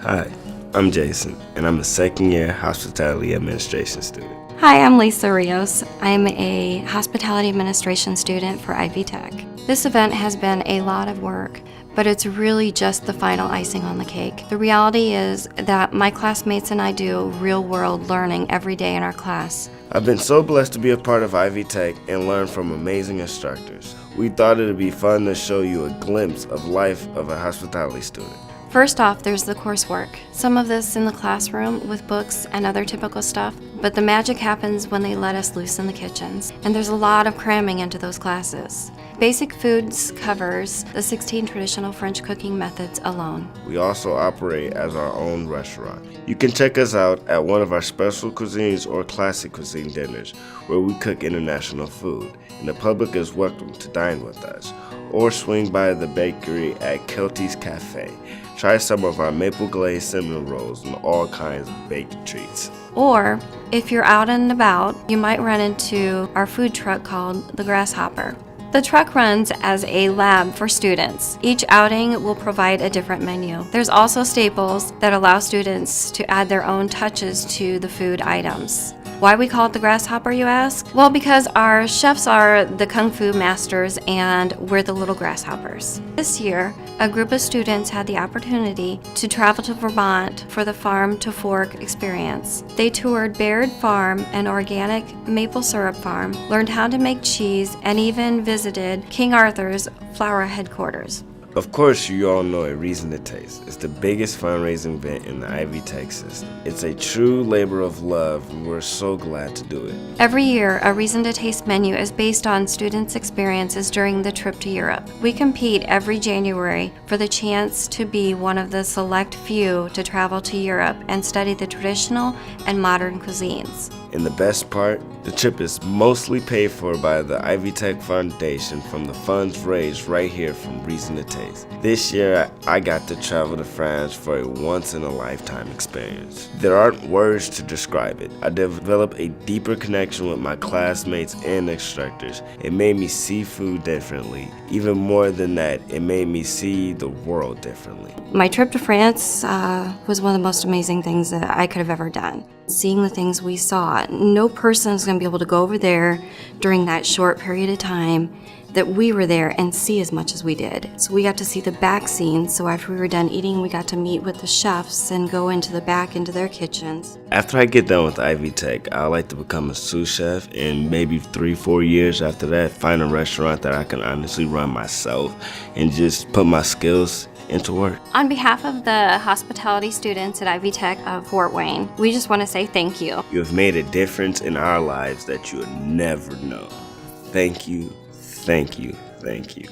Hi, I'm Jason, and I'm a second-year hospitality administration student. Hi, I'm Lisa Rios. I'm a hospitality administration student for Ivy Tech. This event has been a lot of work, but it's really just the final icing on the cake. The reality is that my classmates and I do real-world learning every day in our class. I've been so blessed to be a part of Ivy Tech and learn from amazing instructors. We thought it would be fun to show you a glimpse of life of a hospitality student. First off, there's the coursework. Some of this in the classroom with books and other typical stuff, but the magic happens when they let us loose in the kitchens. And there's a lot of cramming into those classes. Basic Foods covers the 16 traditional French cooking methods alone. We also operate as our own restaurant. You can check us out at one of our special cuisines or classic cuisine dinners where we cook international food, and the public is welcome to dine with us. Or swing by the bakery at Kelty's Cafe. Try some of our maple glazed cinnamon rolls and all kinds of baked treats. Or, if you're out and about, you might run into our food truck called the Grasshopper. The truck runs as a lab for students. Each outing will provide a different menu. There's also staples that allow students to add their own touches to the food items. Why we call it the Grasshopper, you ask? Well, because our chefs are the Kung Fu masters and we're the little grasshoppers. This year, a group of students had the opportunity to travel to Vermont for the Farm to Fork experience. They toured Baird Farm, an organic maple syrup farm, learned how to make cheese, and even visited King Arthur's flour headquarters. Of course, you all know A Reason to Taste. It's the biggest fundraising event in the Ivy Tech system. It's a true labor of love, and we're so glad to do it. Every year, A Reason to Taste menu is based on students' experiences during the trip to Europe. We compete every January for the chance to be one of the select few to travel to Europe and study the traditional and modern cuisines. And the best part, the trip is mostly paid for by the Ivy Tech Foundation from the funds raised right here from Reason to Taste. This year, I got to travel to France for a once-in-a-lifetime experience. There aren't words to describe it. I developed a deeper connection with my classmates and instructors. It made me see food differently. Even more than that, it made me see the world differently. My trip to France was one of the most amazing things that I could have ever done. Seeing the things we saw, no person is going to be able to go over there during that short period of time that we were there and see as much as we did. So we got to see the back scenes. So after we were done eating, we got to meet with the chefs and go into the back, into their kitchens. After I get done with Ivy Tech, I'd like to become a sous chef, and maybe 3-4 years after that, find a restaurant that I can honestly run myself and just put my skills into work. On behalf of the hospitality students at Ivy Tech of Fort Wayne, we just want to say thank you. You have made a difference in our lives that you would never know. Thank you, thank you, thank you.